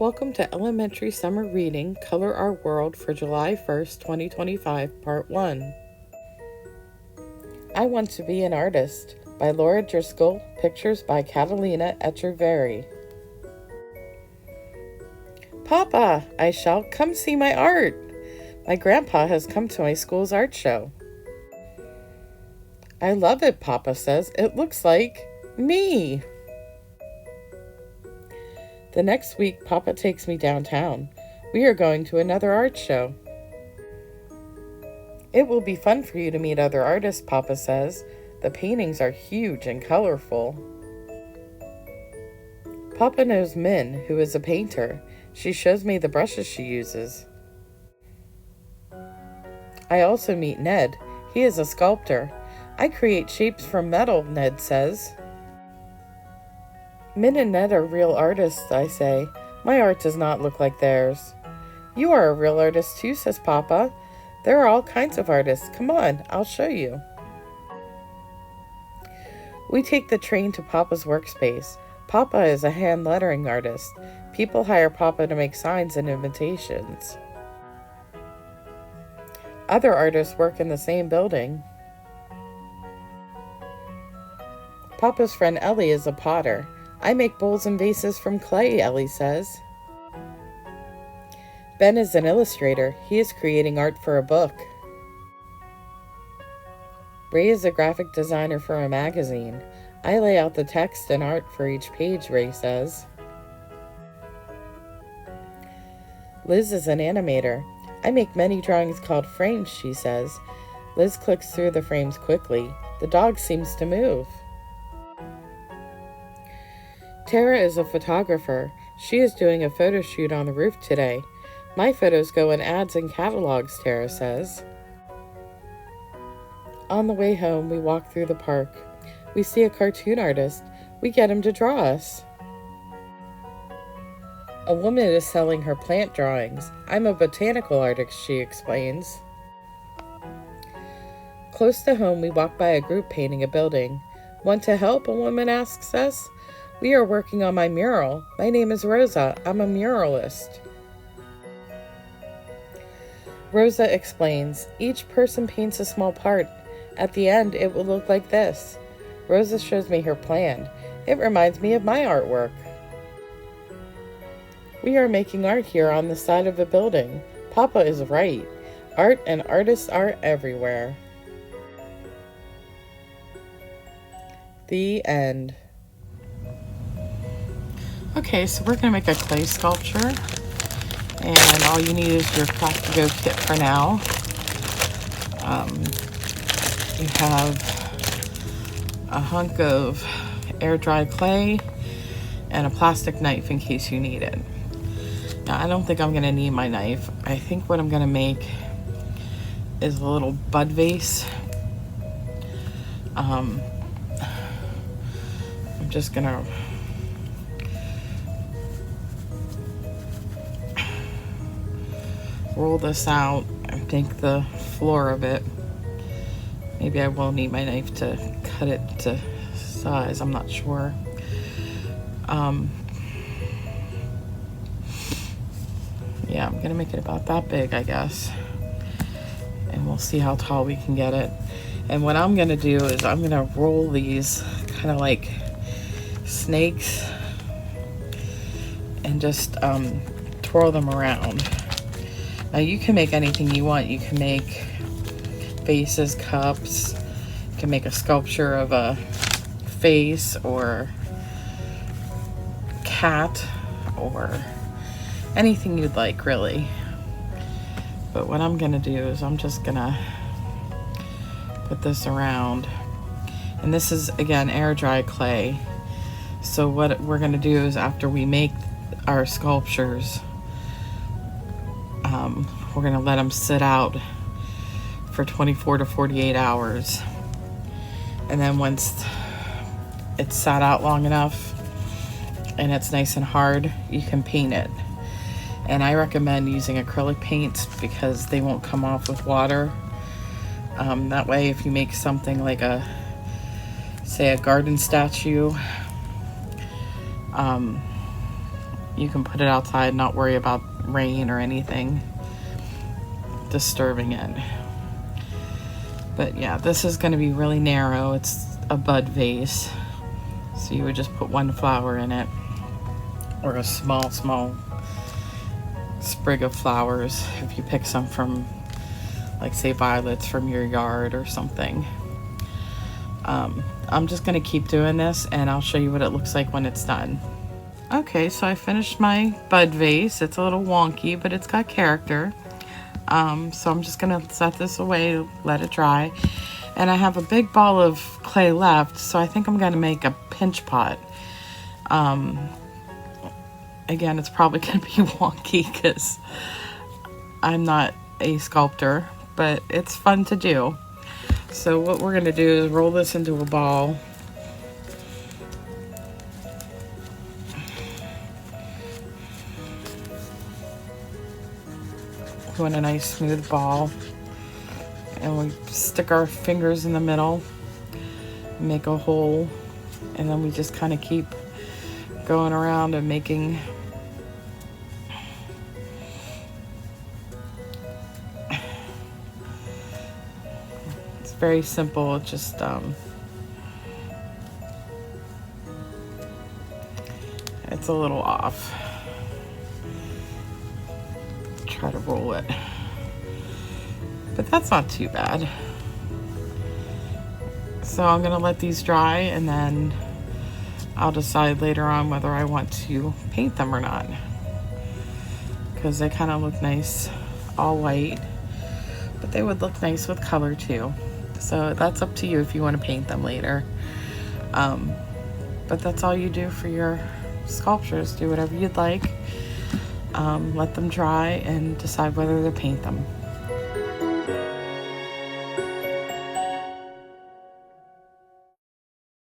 Welcome to Elementary Summer Reading, Color Our World for July 1st, 2025, Part 1. I Want to Be an Artist by Laura Driscoll, pictures by Catalina Echeverry. Papa, I shout, come see my art. My grandpa has come to my school's art show. I love it, Papa says. It looks like me. The next week, Papa takes me downtown. We are going to another art show. It will be fun for you to meet other artists, Papa says. The paintings are huge and colorful. Papa knows Min, who is a painter. She shows me the brushes she uses. I also meet Ned. He is a sculptor. I create shapes from metal, Ned says. Min and Ned are real artists, I say. My art does not look like theirs. You are a real artist too, says Papa. There are all kinds of artists. Come on, I'll show you. We take the train to Papa's workspace. Papa is a hand lettering artist. People hire Papa to make signs and invitations. Other artists work in the same building. Papa's friend Ellie is a potter. I make bowls and vases from clay, Ellie says. Ben is an illustrator. He is creating art for a book. Ray is a graphic designer for a magazine. I lay out the text and art for each page, Ray says. Liz is an animator. I make many drawings called frames, she says. Liz clicks through the frames quickly. The dog seems to move. Tara is a photographer. She is doing a photo shoot on the roof today. My photos go in ads and catalogs, Tara says. On the way home, we walk through the park. We see a cartoon artist. We get him to draw us. A woman is selling her plant drawings. I'm a botanical artist, she explains. Close to home, we walk by a group painting a building. Want to help? A woman asks us. We are working on my mural. My name is Rosa. I'm a muralist. Rosa explains, each person paints a small part. At the end, it will look like this. Rosa shows me her plan. It reminds me of my artwork. We are making art here on the side of a building. Papa is right. Art and artists are everywhere. The end. Okay, so we're going to make a clay sculpture, and all you need is your Plastigo kit for now. You have a hunk of air-dry clay and a plastic knife in case you need it. Now, I don't think I'm going to need my knife. I think what I'm going to make is a little bud vase. I'm just going to roll this out and make the floor of it. Maybe I will need my knife to cut it to size. I'm not sure. Yeah, I'm gonna make it about that big, I guess. And we'll see how tall we can get it. And what I'm gonna do is I'm gonna roll these kind of like snakes and just twirl them around. Now you can make anything you want. You can make vases, cups. You can make a sculpture of a face or cat or anything you'd like, really. But what I'm gonna do is I'm just gonna put this around. And this is, again, air dry clay. So what we're gonna do is after we make our sculptures, we're gonna let them sit out for 24 to 48 hours. And then once it's sat out long enough and it's nice and hard, you can paint it. And I recommend using acrylic paints because they won't come off with water. That way, if you make something like say a garden statue, you can put it outside and not worry about rain or anything disturbing it. But yeah, this is going to be really narrow. It's a bud vase, so you would just put one flower in it, or a small sprig of flowers if you pick some from, like, say, violets from your yard or something. I'm just going to keep doing this, and I'll show you what it looks like when it's done. Okay, so I finished my bud vase. It's a little wonky, but it's got character. So I'm just going to set this away, let it dry. And I have a big ball of clay left, so I think I'm going to make a pinch pot. Again, it's probably going to be wonky because I'm not a sculptor, but it's fun to do. So what we're going to do is roll this into a ball. We want a nice smooth ball. And we stick our fingers in the middle, make a hole, and then we just kind of keep going around and making it's very simple. It's just it's a little off. Try to roll it, but that's not too bad. So I'm gonna let these dry, and then I'll decide later on whether I want to paint them or not, because they kind of look nice all white, but they would look nice with color too. So that's up to you if you want to paint them later. But that's all you do for your sculptures. Do whatever you'd like. Let them dry and decide whether to paint them.